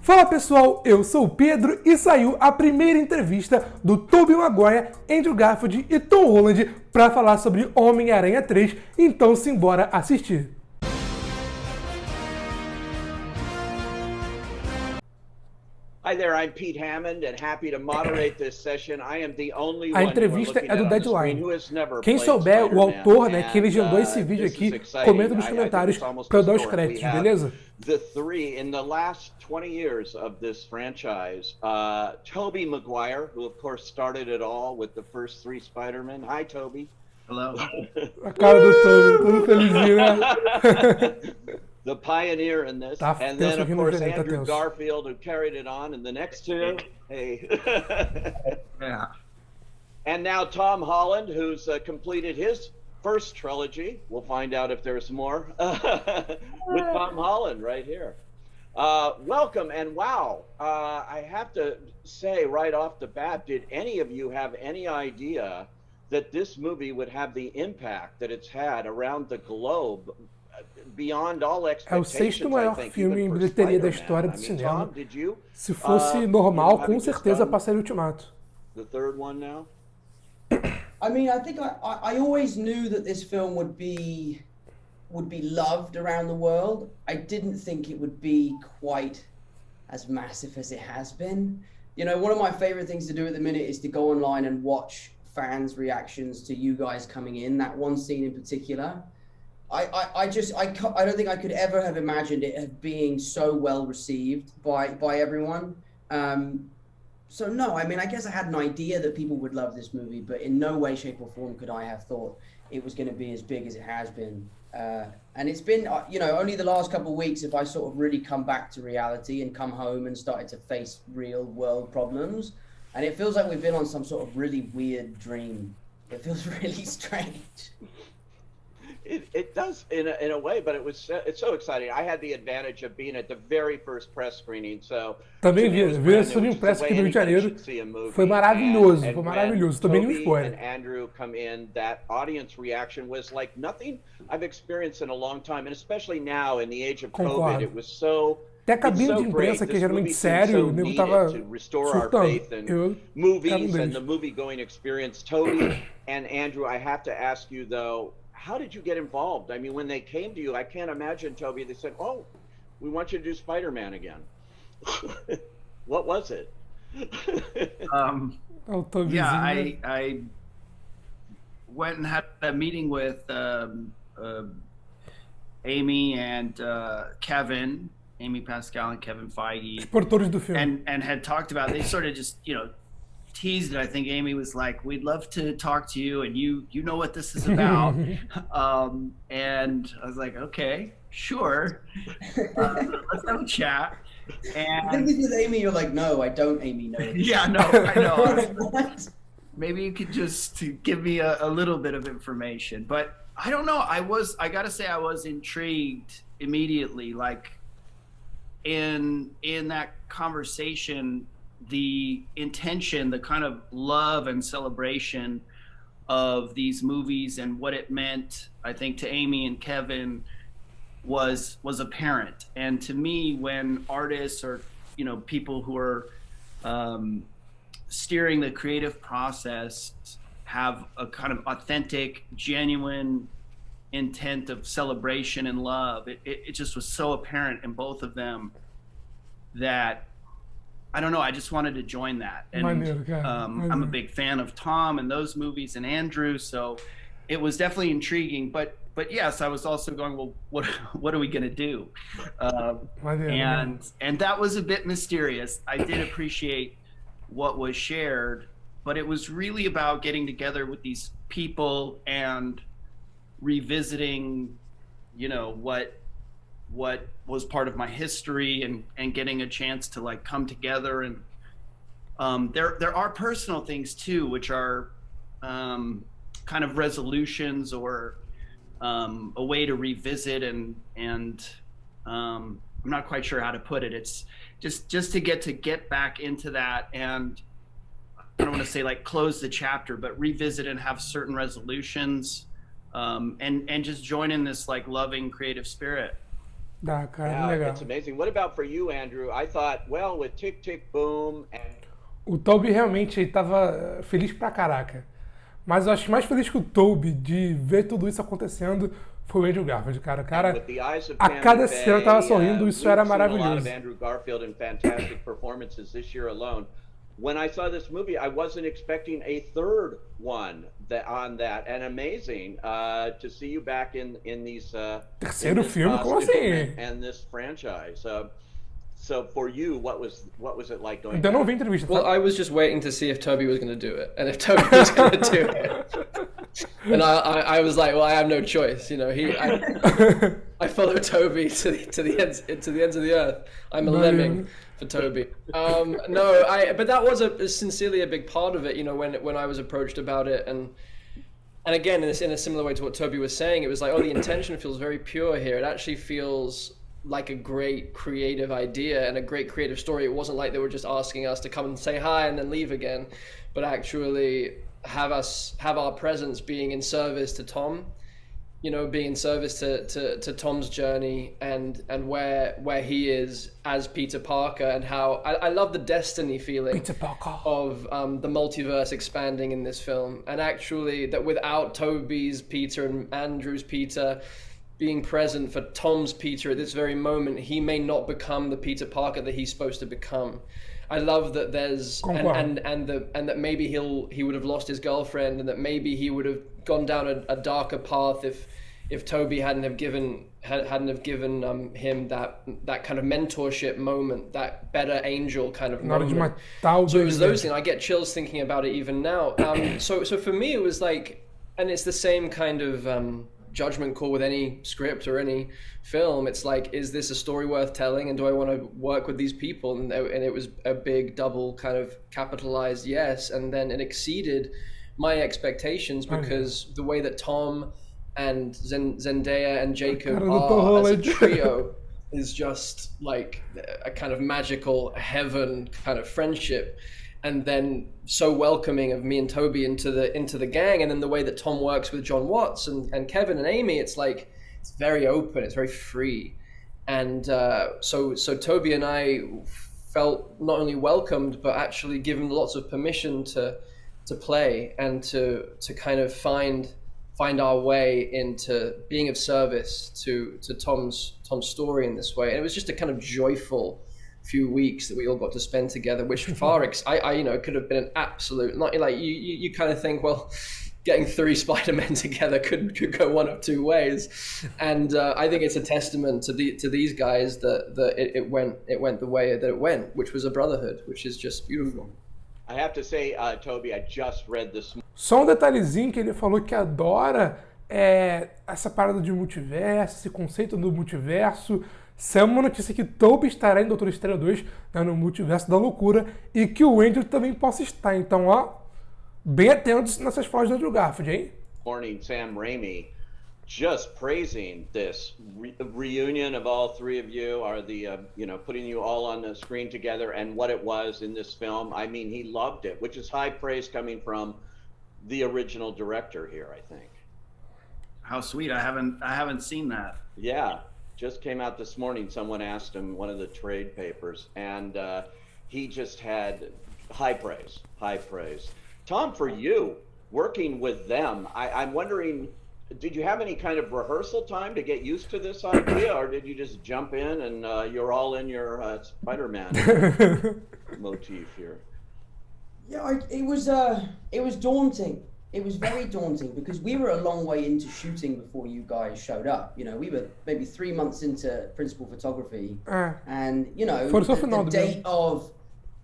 Fala pessoal, eu sou o Pedro e saiu a primeira entrevista do Tobey Maguire, Andrew Garfield e Tom Holland para falar sobre Homem-Aranha 3, então simbora assistir. Hi there, I'm Pete Hammond and happy to moderate this session. I am the only A one entrevista é do Deadline. Quem Quem souber, o autor, que legendou esse vídeo aqui, comenta nos comentários para eu dar os créditos, beleza? The three in the last 20 years of this franchise, Tobey Maguire, who of course started it all with the first three Spider-Men. Hi, Tobey. Hello. A cara do Tobey, todo felizinho, né? The pioneer in this, and then of course Andrew Garfield, who carried it on, and the next two, hey. Yeah. And now Tom Holland, who's completed his first trilogy. We'll find out if there's more with Tom Holland right here. Welcome, and wow, I have to say right off the bat, did any of you have any idea that this movie would have the impact that it's had around the globe? Beyond all É o sexto maior filme em bilheteria da história do cinema. Se fosse normal, com certeza passaria o Ultimato. The third one now? I mean, I think I always knew that this film would be loved around the world. I didn't think it would be quite as massive as it has been. You know, one of my favorite things to do at the minute is to go online and watch fans' reactions to you guys coming in. That one scene in particular. I don't think I could ever have imagined it being so well received by everyone. So no, I mean, I guess I had an idea that people would love this movie, but in no way, shape or form could I have thought it was going to be as big as it has been. And it's been, you know, only the last couple of weeks have I sort of really come back to reality and come home and started to face real world problems. And it feels like we've been on some sort of really weird dream. It feels really strange. It does in a way, but it's so exciting. I had the advantage of being at the very first press screening, so também vi esse filme impresso aqui no Rio de Janeiro. Foi maravilhoso, foi maravilhoso. Tô bem no spoiler. And Andrew come in, that audience reaction was like nothing I've experienced in a long time, and especially now in the age of COVID, it was so. Até a cabine de imprensa, que é geralmente sério, o nego tava surtando. Movies and the movie-going experience. Tobey and Andrew, I have to ask you though, how did you get involved? I mean, when they came to you, I can't imagine, Tobey, they said, oh, we want you to do Spider-Man again. What was it? I went and had a meeting with Amy and Kevin, Amy Pascal and Kevin Feige. Os produtores do filme. And had talked about, they sort of just, you know, teased it. I think Amy was like, we'd love to talk to you, and you know what this is about. And I was like, okay, sure. Let's have a chat. And I think with Amy, you're like, no, I don't, Amy, no. Yeah, no, I know. Maybe you could just give me a little bit of information. But I don't know, I gotta say I was intrigued immediately. Like in that conversation, the intention, the kind of love and celebration of these movies and what it meant, I think, to Amy and Kevin was apparent. And to me, when artists or, you know, people who are steering the creative process have a kind of authentic, genuine intent of celebration and love, it just was so apparent in both of them that I don't know, I just wanted to join that. And I'm a big fan of Tom and those movies and Andrew, so it was definitely intriguing. But yes, I was also going, well, what are we gonna do? And that was a bit mysterious. I did appreciate what was shared, but it was really about getting together with these people and revisiting, you know, what was part of my history and getting a chance to like come together. And there are personal things too, which are kind of resolutions or a way to revisit and I'm not quite sure how to put it. It's just to get back into that, and I don't want to say like close the chapter, but revisit and have certain resolutions, and just join in this like loving creative spirit. Dá, cara, Yeah, legal. it's amazing. What about for you, Andrew? I thought, well, with Tick Tick Boom and O Tobey realmente tava feliz pra caraca. Mas eu acho que mais feliz que o Tobey de ver tudo isso acontecendo foi o Andrew Garfield, cara. O cara, with the eyes of a Tammy cada Faye, cena tava sorrindo, isso we've era seen a lot of maravilhoso. Andrew Garfield in fantastic performances this year alone. When I saw this movie, I wasn't expecting a third one on that, and amazing to see you back in these Terceiro in this, filme? Como schedule assim? and this franchise. So for you, what was it like doing? Ainda não vi a entrevista, Well, tá? I was just waiting to see if Tobey was going to do it, and if Tobey was going to do it, and I was like, well, I have no choice, you know. I follow Tobey to the ends of the earth. I'm a lemming for Tobey. But that was sincerely a big part of it, you know, when I was approached about it, and again, in a similar way to what Tobey was saying, it was like, oh, the intention feels very pure here. It actually feels like a great creative idea and a great creative story. It wasn't like they were just asking us to come and say hi and then leave again, but actually have our presence being in service to Tom, you know, being in service to Tom's journey and where he is as Peter Parker, and how I love the destiny feeling Peter Parker. of the multiverse expanding in this film, and actually that without Tobey's Peter and Andrew's Peter being present for Tom's Peter at this very moment, he may not become the Peter Parker that he's supposed to become. I love that there's and that maybe he would have lost his girlfriend, and that maybe he would have gone down a darker path if Tobey hadn't have given him that kind of mentorship moment, that better angel kind of Na hora de moment. matar o So it was Duende those things. I get chills thinking about it even now. So for me, it was like, and it's the same kind of judgment call with any script or any film. It's like, is this a story worth telling, and do I want to work with these people? And it was a big double kind of capitalized yes, and then it exceeded my expectations, because the way that Tom and Zendaya and Jacob Cara do Tom are as a Holland. trio is just like a kind of magical heaven kind of friendship, and then so welcoming of me and Tobey into the gang, and then the way that Tom works with John Watts and Kevin and Amy, it's like it's very open, it's very free, and so Tobey and I felt not only welcomed but actually given lots of permission to play and to kind of find our way into being of service to Tom's story in this way. And it was just a kind of joyful few weeks that we all got to spend together, which I you know, could have been an absolute, not like you kind of think, well, getting 3 Spider-Men together could go one of two ways, and I think it's a testament to these guys that it went the way that it went, which was a brotherhood, which is just beautiful. I have to say, Tobey, I just read this. Só um detalhezinho que ele falou que adora essa parada de multiverso, esse conceito do multiverso. Saiu uma notícia que Tobey estará em Doutor Estranho 2, né, no multiverso da loucura, e que o Andrew também possa estar. Então, ó, bem atentos nessas falas do Andrew Garfield, hein? Morning, Sam Raimi just praising this reunion of all three of you, are the you know, putting you all on the screen together, and what it was in this film. I mean, he loved it, which is high praise coming from the original director here, I think. How sweet. I haven't seen that. Yeah, just came out this morning. Someone asked him, one of the trade papers, and he just had high praise. Tom, for you, working with them, I'm wondering, did you have any kind of rehearsal time to get used to this idea, or did you just jump in and you're all in your Spider-Man motif here? Yeah, it was daunting. It was very daunting because we were a long way into shooting before you guys showed up. You know, we were maybe 3 months into principal photography, and you know, the date of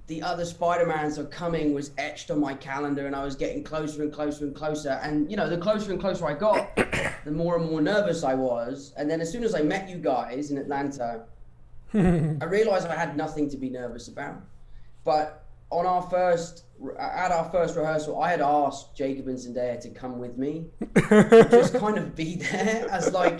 the other Spider-Mans are coming was etched on my calendar, and I was getting closer and closer and closer. And you know, the closer and closer I got, the more and more nervous I was. And then as soon as I met you guys in Atlanta, I realized I had nothing to be nervous about. But at our first rehearsal, I had asked Jacob and Zendaya to come with me, to just kind of be there as like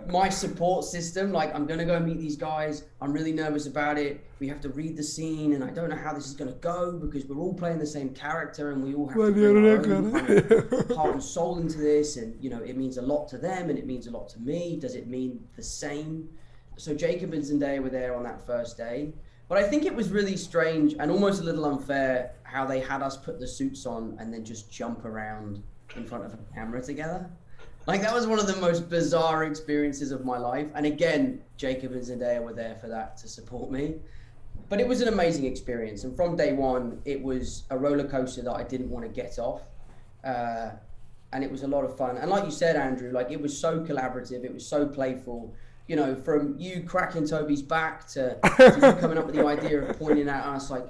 my support system. Like, I'm gonna go meet these guys. I'm really nervous about it. We have to read the scene, and I don't know how this is gonna go because we're all playing the same character, and we all have to bring our own kind of heart and soul into this. And you know, it means a lot to them, and it means a lot to me. Does it mean the same? so Jacob and Zendaya were there on that first day. But I think it was really strange and almost a little unfair how they had us put the suits on and then just jump around in front of a camera together. Like, that was one of the most bizarre experiences of my life. And again, Jacob and Zendaya were there for that to support me. But it was an amazing experience. And from day one, it was a roller coaster that I didn't want to get off. And it was a lot of fun. And like you said, Andrew, like, it was so collaborative. It was so playful. You know, from you cracking Tobey's back to you coming up with the idea of pointing at us, like,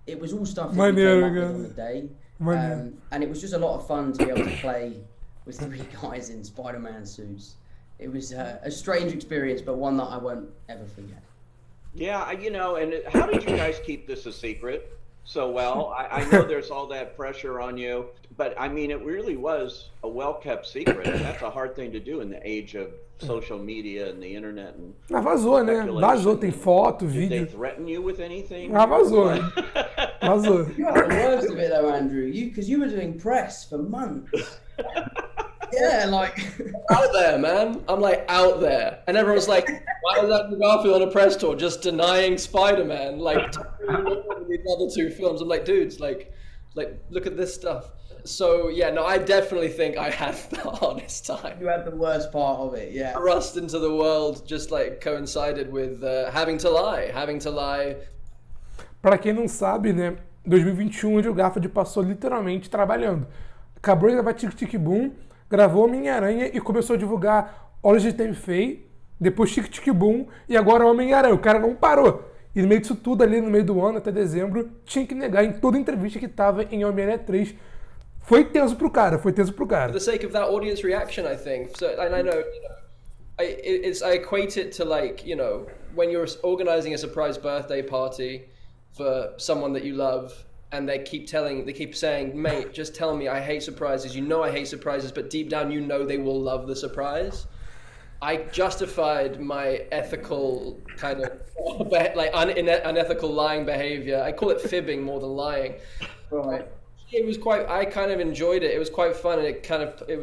it was all stuff that we came up with on the day. And it was just a lot of fun to be able to play with 3 guys in Spider-Man suits. It was a strange experience, but one that I won't ever forget. Yeah, you know, and how did you guys keep this a secret so well? I know there's all that pressure on you, but I mean, it really was a well-kept secret. That's a hard thing to do in the age of social media and the internet. And vazou, né? Vazou, tem foto, Did vídeo. they threaten you with anything? Vazou. Vazou. You had the worst of it though, Andrew. Because you were doing press for months. Yeah, like Out there, man. I'm like out there, and everyone's like, "Why is Andrew Garfield on a press tour just denying Spider-Man?" Like these other 2 films. I'm like, dudes, like look at this stuff. So yeah, no, I definitely think I had the hardest time. you had the worst part of it, yeah. Thrust into the world just like coincided with having to lie. Pra quem não sabe, né, 2021 o Andrew Garfield passou literalmente trabalhando. Acabou de gravar Tic Tic Boom, gravou Homem-Aranha e começou a divulgar Olhos de Temi, depois Tic Tic Boom e agora Homem-Aranha. O cara não parou. E no meio disso tudo, ali no meio do ano, até dezembro, tinha que negar em toda entrevista que tava em Homem-Aranha 3. Foi tenso pro cara. For the sake of that audience reaction, I think. So, and I know, you know, I equate it to, like, you know, when you're organizing a surprise birthday party for someone that you love, and they keep saying, mate, just tell me I hate surprises. You know I hate surprises, but deep down you know they will love the surprise. I justified my ethical kind of like unethical lying behavior. I call it fibbing more than lying. Right. It was I kind of enjoyed it. It was quite fun, and it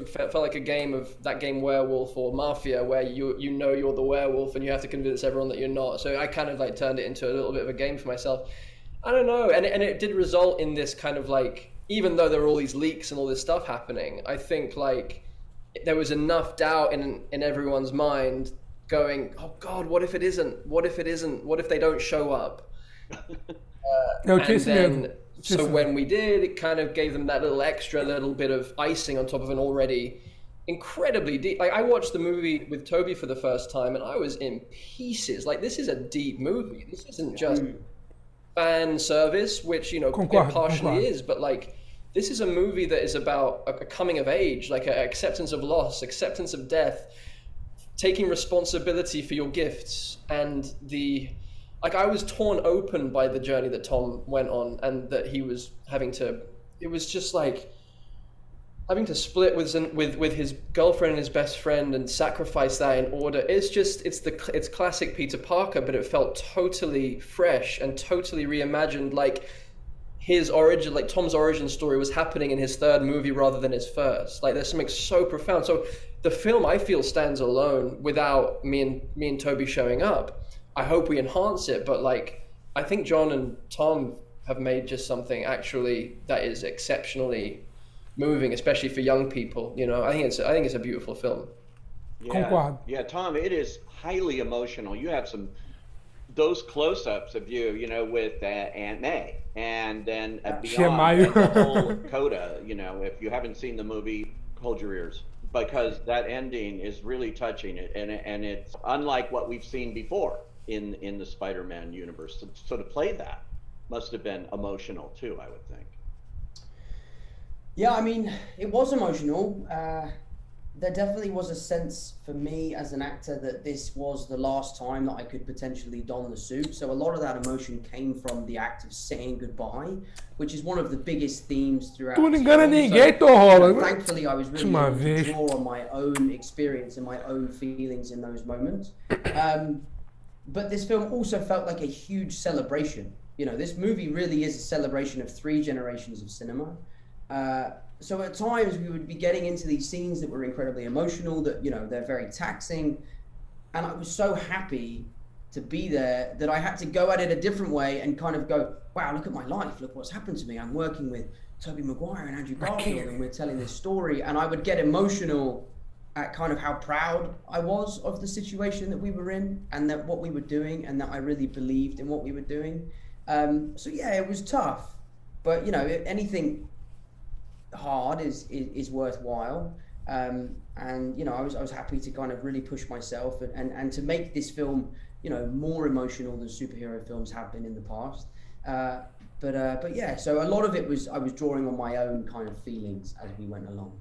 felt like a game of that game Werewolf or Mafia, where you know you're the werewolf and you have to convince everyone that you're not. So I kind of like turned it into a little bit of a game for myself. I don't know, and it did result in this kind of like, even though there were all these leaks and all this stuff happening, I think like there was enough doubt in everyone's mind going, oh God, what if it isn't? What if it isn't? What if they don't show up? So when we did, it kind of gave them that little bit of icing on top of an already incredibly deep. Like, I watched the movie with Tobey for the first time and I was in pieces. Like, this is a deep movie. This isn't just fan service, which, you know, it partially is, but like, this is a movie that is about a coming of age, like an acceptance of loss, acceptance of death, taking responsibility for your gifts, and I was torn open by the journey that Tom went on, and that he was it was just like having to split with his girlfriend and his best friend and sacrifice that in order. It's classic Peter Parker, but it felt totally fresh and totally reimagined, like his origin, like Tom's origin story was happening in his 3rd movie rather than his 1st. Like, there's something so profound. So the film, I feel, stands alone without me and Tobey showing up. I hope we enhance it, but like, I think John and Tom have made just something actually that is exceptionally moving, especially for young people. You know, I think it's a beautiful film. Yeah, Tom, it is highly emotional. You have those close-ups of you know, with Aunt May, and then beyond the whole coda. You know, if you haven't seen the movie, hold your ears, because that ending is really touching, and it's unlike what we've seen before in the Spider-Man universe. So to play that must have been emotional too, I would think. Yeah, I mean, it was emotional. There definitely was a sense for me as an actor that this was the last time that I could potentially don the suit. So a lot of that emotion came from the act of saying goodbye, which is one of the biggest themes throughout. Thankfully, I was really able to draw on my own experience and my own feelings in those moments. But this film also felt like a huge celebration. You know, this movie really is a celebration of 3 generations of cinema. So at times we would be getting into these scenes that were incredibly emotional, that, you know, they're very taxing. and I was so happy to be there that I had to go at it a different way and kind of go, wow, look at my life, look what's happened to me. I'm working with Tobey Maguire and Andrew Garfield, and we're telling this story. And I would get emotional at kind of how proud I was of the situation that we were in, and that what we were doing, and that I really believed in what we were doing. So yeah, it was tough, but you know, anything hard is worthwhile. And you know, I was happy to kind of really push myself and to make this film, you know, more emotional than superhero films have been in the past. But yeah, so a lot of it was I was drawing on my own kind of feelings as we went along.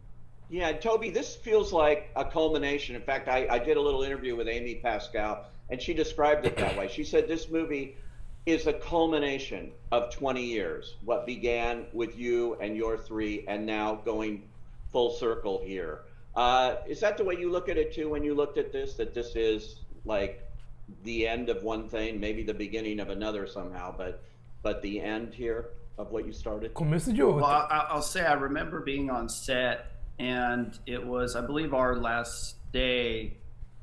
Yeah, Tobey, this feels like a culmination. In fact, I did a little interview with Amy Pascal, and she described it that way. She said this movie is a culmination of 20 years, what began with you and your three, and now going full circle here. Is that the way you look at it too when you looked at this, that this is like the end of one thing, maybe the beginning of another somehow, but the end here of what you started? Começo de outra. Well, I'll say I remember being on set, and it was, I believe, our last day,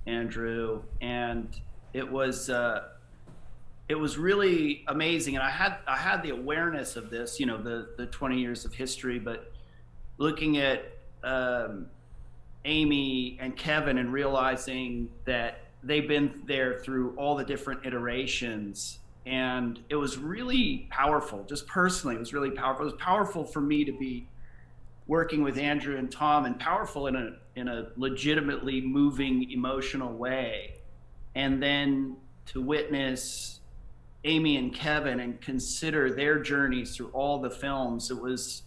Andrew, and it was really amazing. And I had the awareness of this, you know, the 20 years of history, but looking at Amy and Kevin and realizing that they've been there through all the different iterations, and it was really powerful. Just personally, it was really powerful. It was powerful for me to be working with Andrew and Tom, and powerful in a legitimately moving, emotional way. And then to witness Amy and Kevin and consider their journeys through all the films, it was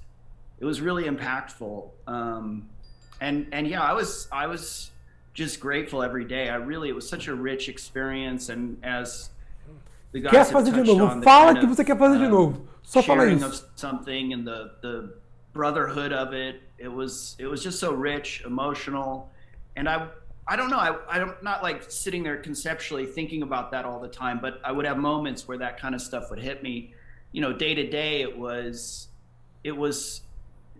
really impactful. And yeah, I was just grateful every day. It was such a rich experience. And as the guys Quer have fazer de touched novo? on, the Fala kind que você quer fazer de novo. Só fala sharing isso. of something and the brotherhood of it. It was just so rich, emotional. And I don't know, I'm not like sitting there conceptually thinking about that all the time, but I would have moments where that kind of stuff would hit me. You know, day to day, it was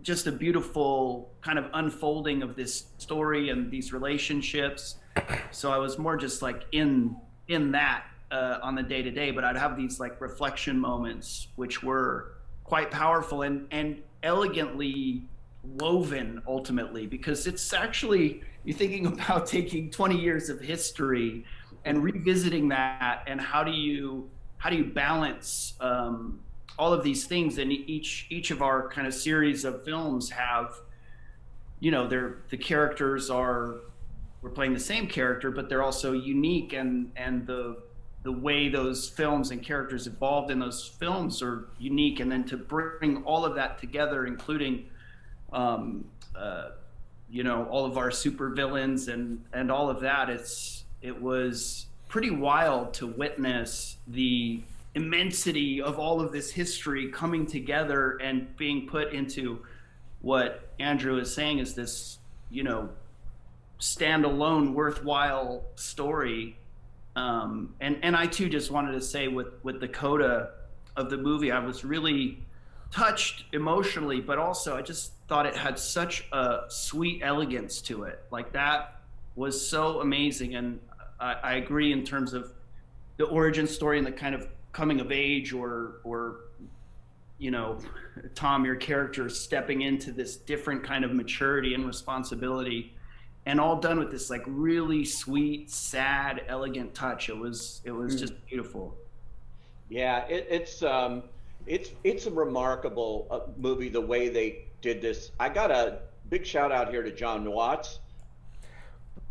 just a beautiful kind of unfolding of this story and these relationships. So I was more just like in that on the day to day, but I'd have these like reflection moments, which were quite powerful and elegantly woven ultimately, because it's actually, you're thinking about taking 20 years of history and revisiting that, and how do you balance all of these things. And each of our kind of series of films have, you know, the characters we're playing the same character, but they're also unique, and the way those films and characters evolved in those films are unique. And then to bring all of that together, including you know, all of our super villains and all of that, it was pretty wild to witness the immensity of all of this history coming together and being put into what Andrew is saying is this, you know, standalone worthwhile story. And I too just wanted to say with the coda of the movie, I was really touched emotionally, but also I just thought it had such a sweet elegance to it. Like, that was so amazing. And I agree in terms of the origin story and the kind of coming of age, or you know, Tom, your character stepping into this different kind of maturity and responsibility, and all done with this like really sweet, sad, elegant touch. It was just beautiful. Yeah, it's a remarkable movie, the way they did this. I got a big shout out here to John Watts.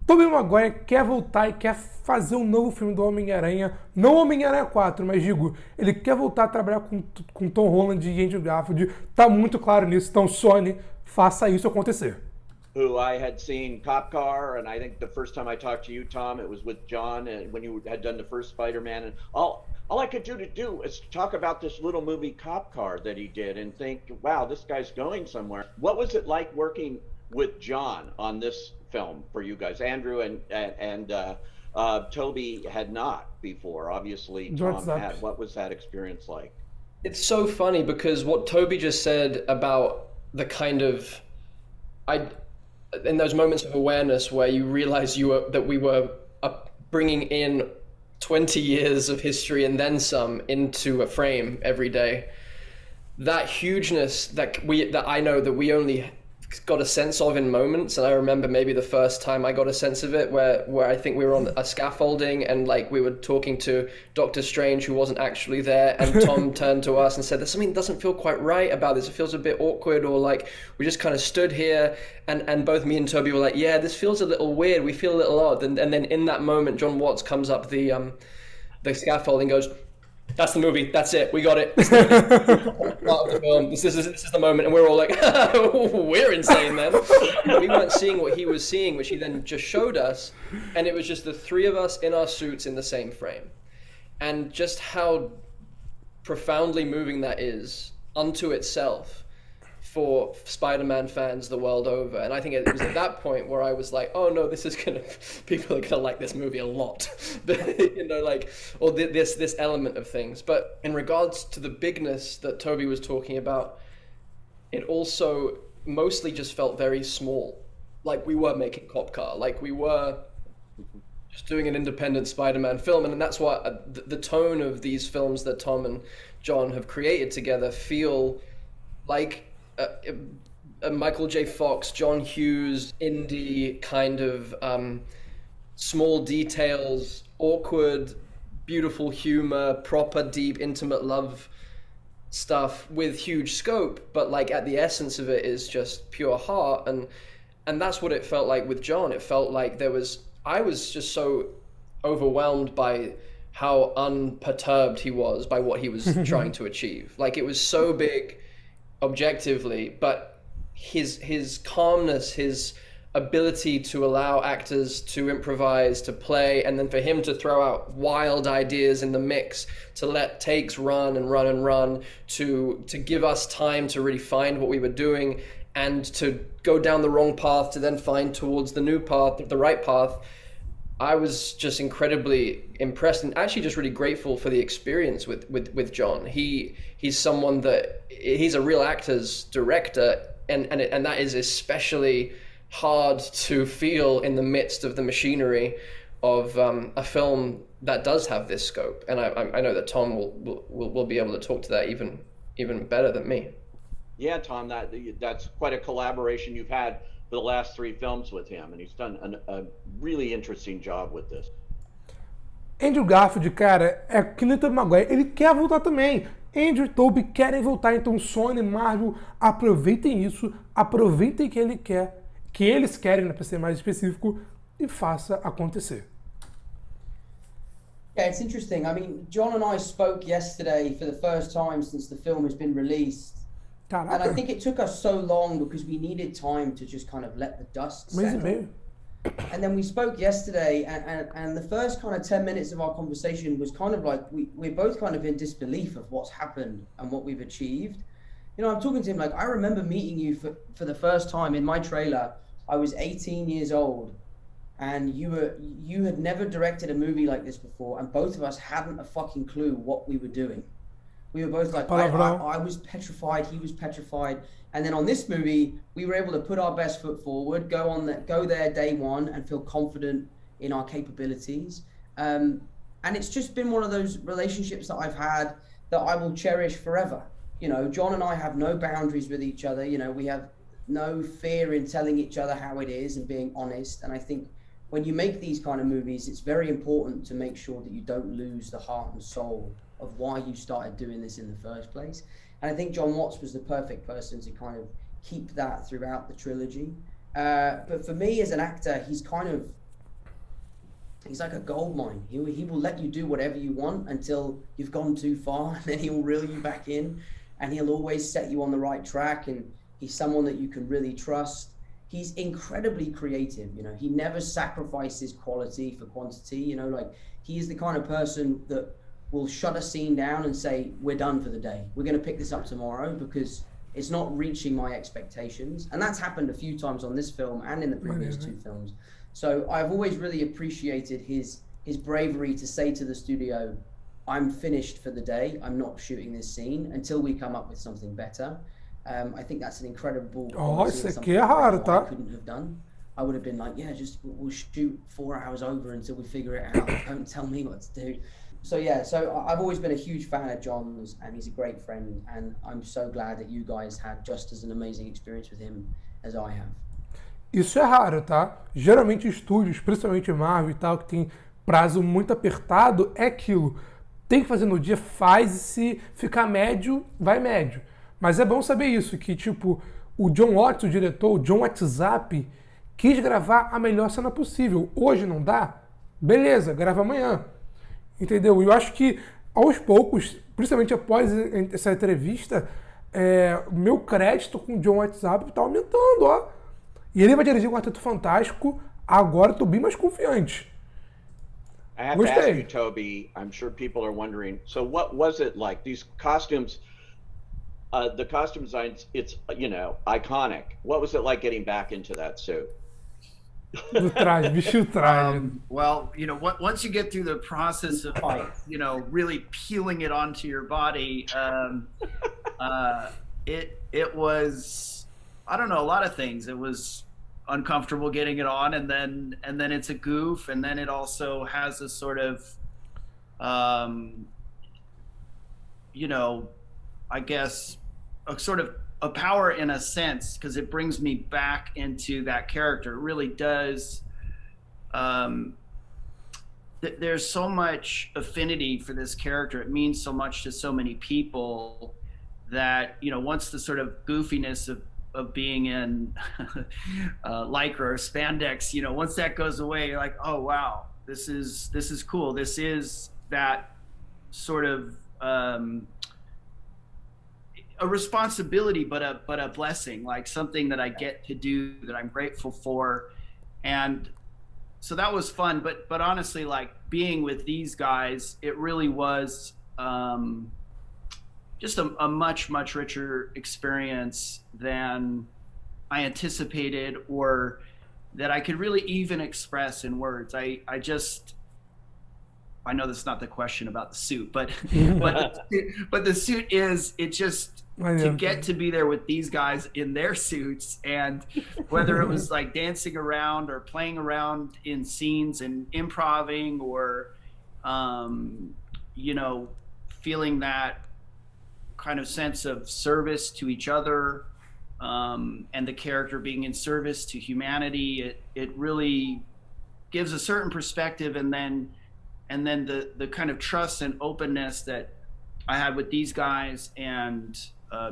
Tobey Maguire quer voltar e quer fazer um novo filme do Homem-Aranha, não Homem-Aranha 4, mas digo, ele quer voltar a trabalhar com Tom Holland e Andrew Garfield, tá muito claro nisso, então Sony, faça isso acontecer. Who I had seen Cop Car, and I think the first time I talked to you, Tom, it was with John, and when you had done the first Spider-Man, and all I could do is talk about this little movie Cop Car that he did and think, wow, this guy's going somewhere. What was it like working with John on this film for you guys? Andrew and Tobey had not before. Obviously, Tom had. What was that experience like? It's so funny because what Tobey just said about the kind of, in those moments of awareness where you realize that we were bringing in 20 years of history and then some into a frame every day. That hugeness that I know that we only got a sense of in moments, and I remember maybe the first time I got a sense of it where I think we were on a scaffolding and like we were talking to Doctor Strange who wasn't actually there, and Tom turned to us and said, there's something that doesn't feel quite right about this, it feels a bit awkward, or like we just kind of stood here and both me and Tobey were like, yeah, this feels a little weird, we feel a little odd, and then in that moment John Watts comes up the scaffolding, goes, that's the movie. That's it. We got it. This is part of the film. This is the moment, and we're all like, we're insane, man. We weren't seeing what he was seeing, which he then just showed us, and it was just the three of us in our suits in the same frame, and just how profoundly moving that is unto itself for Spider-Man fans the world over. And I think it was at that point where I was like, oh no, people are gonna like this movie a lot. You know, like, or this element of things. But in regards to the bigness that Tobey was talking about, it also mostly just felt very small. Like we were making Cop Car, like we were just doing an independent Spider-Man film. And that's why the tone of these films that Tom and John have created together feel like a Michael J. Fox, John Hughes, indie kind of small details, awkward, beautiful humor, proper, deep, intimate love stuff with huge scope, but like at the essence of it is just pure heart. And that's what it felt like with John. It felt like I was just so overwhelmed by how unperturbed he was by what he was trying to achieve. Like it was so big objectively, but his calmness, his ability to allow actors to improvise, to play, and then for him to throw out wild ideas in the mix, to let takes run and run and run, to give us time to really find what we were doing, and to go down the wrong path to then find towards the new path, the right path. I was just incredibly impressed and actually just really grateful for the experience with John. He's someone that he's a real actor's director, and that is especially hard to feel in the midst of the machinery of a film that does have this scope. And I know that Tom will be able to talk to that even better than me. Yeah, Tom, that's quite a collaboration you've had for the last 3 films with him, and he's done a really interesting job with this. Andrew Garfield, cara, é que nem Tobey Maguire, ele quer voltar também. Andrew e Tobey querem voltar, então Sony e Marvel aproveitem isso, aproveitem que ele quer, que eles querem, né, para ser mais específico, e faça acontecer. Yeah, it's interesting. I mean, John and I spoke yesterday for the first time since the film has been released. Caraca. And I think it took us so long because we needed time to just kind of let the dust settle. And then we spoke yesterday, and the first kind of 10 minutes of our conversation was kind of like we're both kind of in disbelief of what's happened and what we've achieved. You know, I'm talking to him like, I remember meeting you for the first time in my trailer. I was 18 years old, and you had never directed a movie like this before, and both of us hadn't a fucking clue what we were doing. We were both like, I was petrified, he was petrified. And then on this movie, we were able to put our best foot forward, go there day one and feel confident in our capabilities. And it's just been one of those relationships that I've had that I will cherish forever. You know, John and I have no boundaries with each other. You know, we have no fear in telling each other how it is and being honest. And I think when you make these kind of movies, it's very important to make sure that you don't lose the heart and soul of why you started doing this in the first place. And I think John Watts was the perfect person to kind of keep that throughout the trilogy. But for me as an actor, he's like a gold mine. He will let you do whatever you want until you've gone too far, and then he'll reel you back in, and he'll always set you on the right track, and he's someone that you can really trust. He's incredibly creative, you know, he never sacrifices quality for quantity, you know, like he is the kind of person that will shut a scene down and say, we're done for the day. We're going to pick this up tomorrow because it's not reaching my expectations. And that's happened a few times on this film and in the previous 2 films. So I've always really appreciated his bravery to say to the studio, I'm finished for the day. I'm not shooting this scene until we come up with something better. I think that's an incredible quality, isso aqui é raro, tá? I couldn't have done. I would have been like, yeah, just we'll shoot 4 hours over until we figure it out. Don't tell me what to do. So yeah, so I've always been a huge fan of John's, and he's a great friend, and I'm so glad that you guys had just as an amazing experience with him as I have. Isso é raro, tá? Geralmente estúdios, principalmente Marvel e tal, que tem prazo muito apertado, é aquilo. Tem que fazer no dia, faz, e se ficar médio, vai médio. Mas é bom saber isso, que tipo, o John Watts, o diretor, o John WhatsApp, quis gravar a melhor cena possível. Hoje não dá? Beleza, grava amanhã. Entendeu? E eu acho que, aos poucos, principalmente após essa entrevista, o meu crédito com o John WhatsApp tá aumentando, ó. E ele vai dirigir o Quarteto Fantástico, agora eu tô bem mais confiante. I have to ask you, Tobey, I'm sure people are wondering, so what was it like? These costumes, the costume designs, it's, you know, iconic. What was it like getting back into that suit? Do traje, vestiu o traje. Well, you know, once you get through the process of, you know, really peeling it onto your body, it was, I don't know, a lot of things. It was uncomfortable getting it on, and then it's a goof, and then it also has a sort of, you know, I guess a sort of a power in a sense, because it brings me back into that character. It really does. There's so much affinity for this character. It means so much to so many people that, you know, once the sort of goofiness of being in lycra or spandex, you know, once that goes away, you're like, oh wow, this is cool. This is that sort of a responsibility, but a blessing, like something that I get to do that I'm grateful for. And so that was fun, but honestly, like being with these guys, it really was just a much richer experience than I anticipated, or that I could really even express in words. I know that's not the question about the suit, but the suit is, it just, to get to be there with these guys in their suits, and whether it was like dancing around or playing around in scenes and improvising, or you know, feeling that kind of sense of service to each other, and the character being in service to humanity, it really gives a certain perspective, and then the kind of trust and openness that I had with these guys, and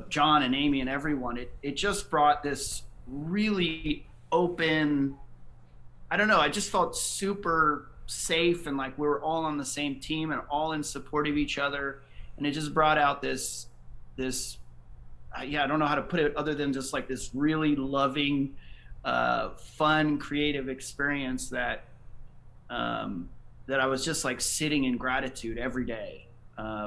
John and Amy and everyone, it just brought this really open, I don't know, I just felt super safe, and like we were all on the same team and all in support of each other, and it just brought out this yeah, I don't know how to put it other than just like this really loving, fun, creative experience that I was just like sitting in gratitude every day,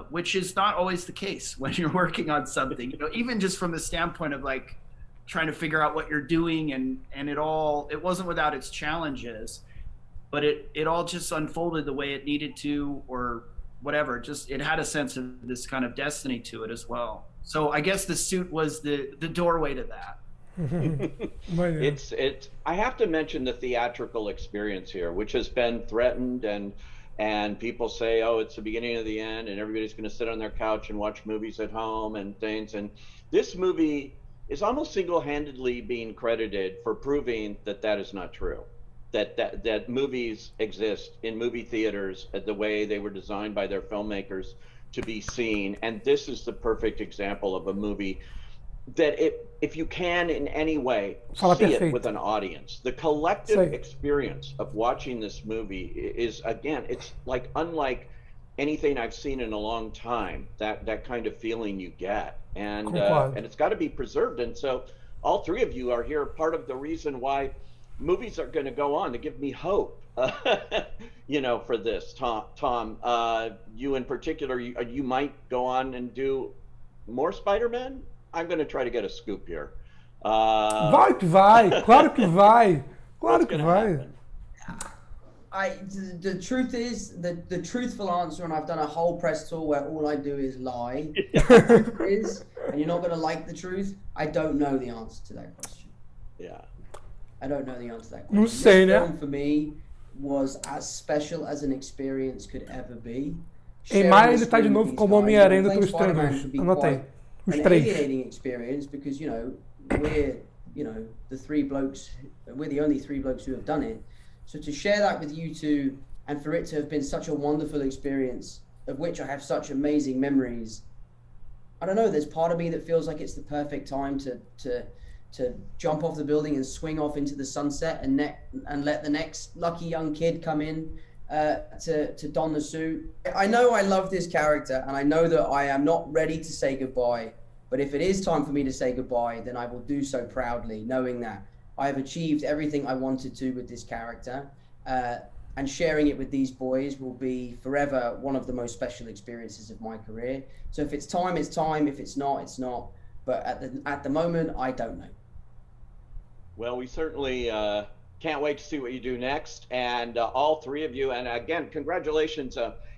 which is not always the case when you're working on something, you know, even just from the standpoint of like trying to figure out what you're doing, and it wasn't without its challenges, but it all just unfolded the way it needed to, or whatever. Just, it had a sense of this kind of destiny to it as well. So I guess the suit was the doorway to that. It's I have to mention the theatrical experience here, which has been threatened, and people say, oh, it's the beginning of the end, and everybody's going to sit on their couch and watch movies at home and things. And this movie is almost single-handedly being credited for proving that that is not true. That movies exist in movie theaters the way they were designed by their filmmakers to be seen. And this is the perfect example of a movie that if you can in any way see it with an audience, the collective experience of watching this movie is, again, it's like unlike anything I've seen in a long time, that kind of feeling you get, and it's got to be preserved. And so all three of you are here, part of the reason why movies are going to go on, to give me hope, you know, for this. Tom, you in particular, you might go on and do more Spider-Man. I'm going to try to get a scoop here. Vai que vai, claro que vai, claro que vai. The truth is, the truthful answer, and I've done a whole press tour where all I do is lie, is, and you're not going to like the truth, I don't know the answer to that question. Yeah. I don't know the answer to that question. Não sei, This né? film for me was as special as an experience could ever be. Em maio ele tá de novo como Homem-Aranha do Doutor Estranho 2. Anota aí. Os An 3. alienating experience because, you know, we're the only three blokes who have done it. So to share that with you two, and for it to have been such a wonderful experience, of which I have such amazing memories, I don't know, there's part of me that feels like it's the perfect time to jump off the building and swing off into the sunset and let the next lucky young kid come in to don the suit. I know I love this character, and I know that I am not ready to say goodbye, but if it is time for me to say goodbye, then I will do so proudly, knowing that I have achieved everything I wanted to with this character, and sharing it with these boys will be forever one of the most special experiences of my career. So if it's time, it's time. If it's not, it's not. But at the moment, I don't know. Well, we certainly can't wait to see what you do next. And all three of you, and again, congratulations,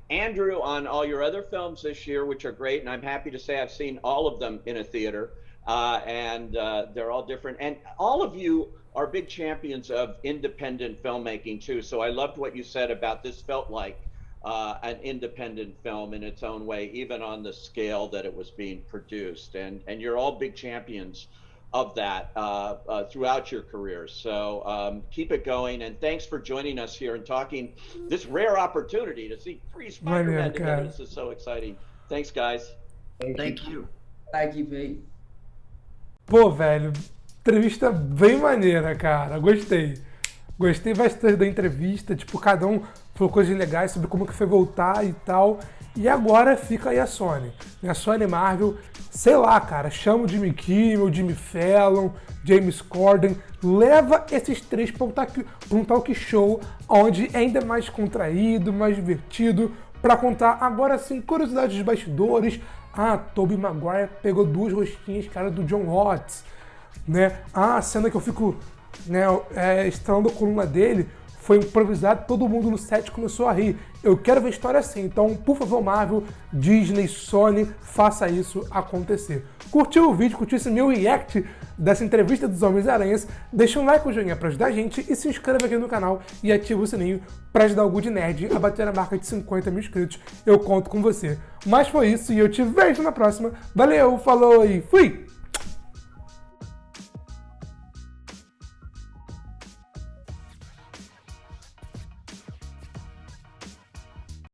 Andrew, on all your other films this year, which are great. And I'm happy to say I've seen all of them in a theater, and they're all different. And all of you are big champions of independent filmmaking too. So I loved what you said about this felt like an independent film in its own way, even on the scale that it was being produced. And you're all big champions of that throughout your careers. So keep it going, and thanks for joining us here and talking this rare opportunity to see 3 Spider-Man together. This is so exciting. Thanks, guys. Thank you. Thank you, Pete. Pô, velho, entrevista bem maneira, cara. Gostei. Gostei bastante da entrevista. Tipo, cada um falou coisas legais sobre como que foi voltar e tal. E agora fica aí a Sony. A Sony e Marvel, sei lá, cara, chama o Jimmy Kimmel, Jimmy Fallon, James Corden, leva esses 3 para um talk show onde é ainda mais contraído, mais divertido, para contar agora sim curiosidades dos bastidores. Tobey Maguire pegou 2 rosquinhas, cara, do John Watts, né? A cena que eu fico, né, estralando a coluna dele foi improvisado, todo mundo no set começou a rir. Eu quero ver história assim, então, por favor, Marvel, Disney, Sony, faça isso acontecer. Curtiu o vídeo, curtiu esse meu react dessa entrevista dos Homens-Aranhas? Deixa um like ou joinha pra ajudar a gente e se inscreva aqui no canal e ativa o sininho pra ajudar o Good Nerd a bater a marca de 50 mil inscritos. Eu conto com você. Mas foi isso e eu te vejo na próxima. Valeu, falou e fui!